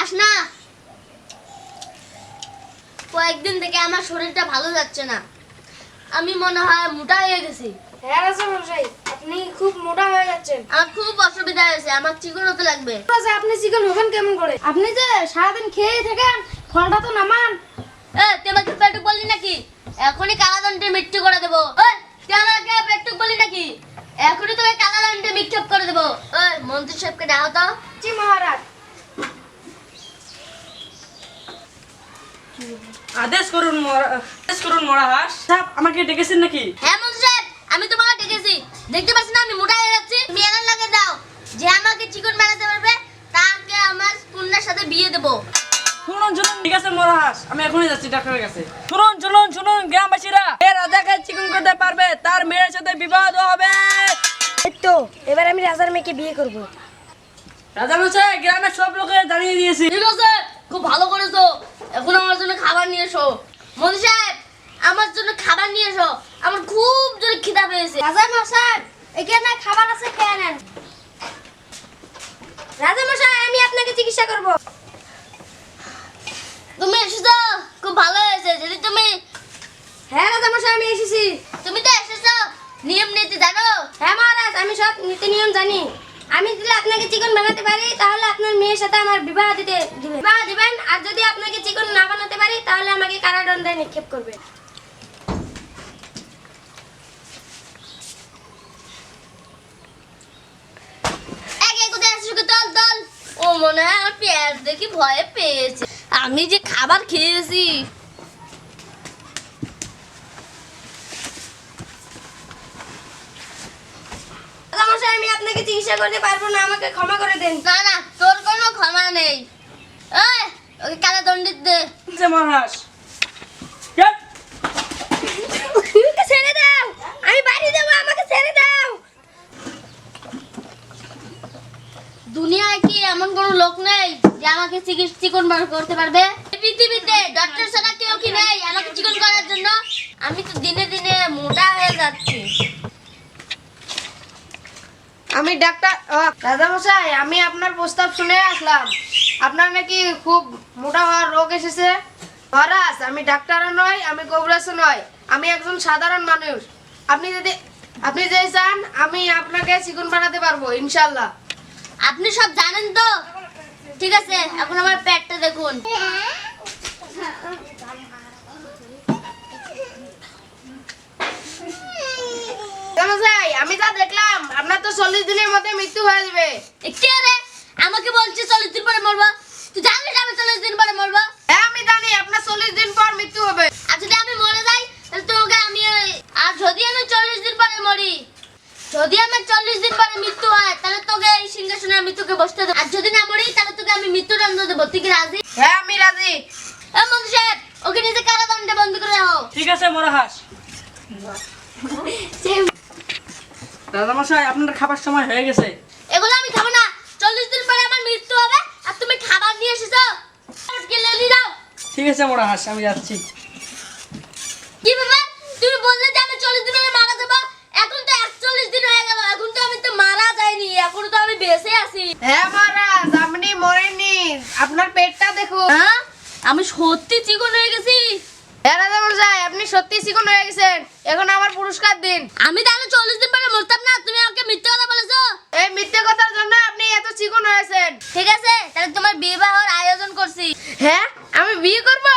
খাস না। কয়েকদিন থেকে আমার শরীরটা ভালো যাচ্ছে না, আমি মনে হয় মোটা হয়ে গেছি। হ্যাঁ রাজামশাই, আপনি খুব মোটা হয়ে যাচ্ছেন। আমার খুব অসুবিধা হয়েছে, আমার চিকন হতে লাগবে। রাজা, আপনি চিকেন হবেন কেমন করে? আপনি যে সারাদিন খেয়ে থাকেন, ফলটা তো নামান। তুই আমাকে পেটুক বললি নাকি? এখনই কালাদণ্ডে মৃত্যু করে দেবো। তুই আমাকে পেটুক বললি নাকি? এখনই তোকে কালাদণ্ডে নিক্ষেপ করে দেবো। মন্ত্রী সাহেবকে ডাকো তো। জি মহারাজ। আদেশ করুন মহারাজ সাহেব, আমাকে ডেকেছেন নাকি? হ্যাঁ মন্ত্রী সাহেব, আমি তোমাকে ডেকেছি। দেখতে পাচ্ছ না আমি মোটা হয়ে যাচ্ছি? তুমি এনার লাগে দাও, যে আমাকে চিকন বানাতে পারবে তাকে আমার কন্যার সাথে বিয়ে দেবো। শুনুন, ঠিক আছে মহারাজ, আমি এখনই যাচ্ছি ডাক্তারের কাছে। শুনুন গ্রামবাসীরা, এ রাজাকে চিকন করতে পারবে তার মেয়ের সাথে বিবাহ দেওয়া হবে। এই তো এবার আমি রাজার মেয়েকে বিয়ে করব। রাজামশাই, গ্রামের সব লোকে জানিয়ে দিয়েছি। ঠিক আছে, খুব ভালো করেছো। এখন আমার জন্য খাবার নিয়ে এসো। মন্ত্রী সাহেব, আমার জন্য খাবার নিয়ে এসো, আমার খুব জোরে খিদা পেয়েছে। রাজামশাই, এখানে খাবার আছে, খেয়ে নেন। রাজামশাই, আমি আপনাকে চিকিৎসা করব। তুমি এসেছো, খুব ভালো হয়েছে। যদি তুমি হ্যাঁ রাজামশাই, আমি এসেছি। তুমি তো এসেছো, নিয়ম নীতি জানো? হ্যাঁ মহারাজ, আমি সব নীতি নিয়ম জানি। আমি যদি আপনাকে চিকন বানাতে পারি তাহলে আপনার মেয়ের সাথে আমার বিবাহ দিবেন, আর যদি আপনাকে চিকন না বানাতে পারি তাহলে আমাকে কারাদণ্ডে নিক্ষেপ করবে। কোথায় আসছো? দল ও মনে হয় আমার পেট দেখি ভয়ে পেয়েছে। আমি যে খাবার খেয়েছি। রাজামশাই, আমি আপনাকে চিকিৎসা করতে পারবো না, আমাকে ক্ষমা করে দেন। না না, তোর কোনো ক্ষমা নেই। ওকে কালা দণ্ডিত দে। ঠিক আছে মহারাজ। আমাকে ছেড়ে দাও, আমি বাড়ি যাবো, আমাকে ছেড়ে দাও। দুনিয়ায় কি এমন কোনো লোক নেই যে আমাকে চিকন করতে পারবে? এই পৃথিবীতে ডক্টর ছাড়া কেউ কি নেই আমাকে চিকন করার জন্য? আমি তো দিনে দিনে মোটা হয়ে যাচ্ছি। আমি ডাক্তার রাজামশাই, আমি আপনার প্রস্তাব শুনে আসলাম। আপনার নাকি খুব মোটা হওয়ার রোগ এসেছে। মহারাজ, আমি ডাক্তারও নয়, আমি কবিরাজও নয়, আমি একজন সাধারণ মানুষ। আপনি যদি চান আমি আপনাকে চিকন বানাতে পারবো ইনশাআল্লাহ। আপনি সব জানেন তো? ঠিক আছে, এখন আমার পেটটা দেখুন। রাজামশাই, আমি যা দেখলাম আপনার তো 40 দিনের মধ্যে মৃত্যু হয়ে যাবে। কে রে আমাকে বলছে 40 দিন পরে মরবো? তুই জানিস আমি 40 দিন পরে মরবো? হ্যাঁ আমি জানি, আপনার 40 দিন পর মৃত্যু হবে। আর যদি আমি মরে যাই তাহলে তোকে আর যদি আমি 40 দিন পরে মরি, যদি আমার 40 দিন পরে মৃত্যু হয় তাহলে তোকে এই সিংহাসনে আমি তোকে বসতে দেবো। আর যদি না মরি তাহলে তোকে আমি মৃত্যুদণ্ড দেবো। তুই কি রাজি? হ্যাঁ আমি রাজি। মন্ত্রী সাহেব, ওকে নিজে কারাদণ্ডে বন্দি করে রাখো। ঠিক আছে মহারাজ। রাজামশাই, আপনার খাবার সময় হয়ে গেছে। এগুলো আমি খাবো না। 40 দিন পরে আমার মৃত্যু হবে আর তুমি খাবার নিয়ে এসেছো? গেলে যাও। ঠিক আছে মহারাজ, আমি যাচ্ছি। কি ব্যাপার? তুমি বললে যে আমি 40 দিন পরে মারা যাবো, এখন তো 41 দিন হয়ে গেল, এখন তো আমি তো মারা যাইনি, এখন তো আমি বেঁচে আছি। হ্যাঁ মহারাজ, আপনি মরেননি, আপনার পেটটা দেখুন। হ্যাঁ, আমি সত্যি চিকন হয়ে গেছি। হ্যাঁ রাজামশাই, আপনি সত্যি চিকন হয়ে গেছেন, এখন আমার পুরস্কার দিন। আমি তাহলে 40 দিন পরে মরতাম না, তুমি আমাকে মিথ্যে কথা বলেছো। এই মিথ্যে কথার জন্য আপনি এত চিকন হয়েছেন। ঠিক আছে, তাহলে তোমার বিবাহের আয়োজন করছি। হ্যাঁ, আমি বিয়ে করবো।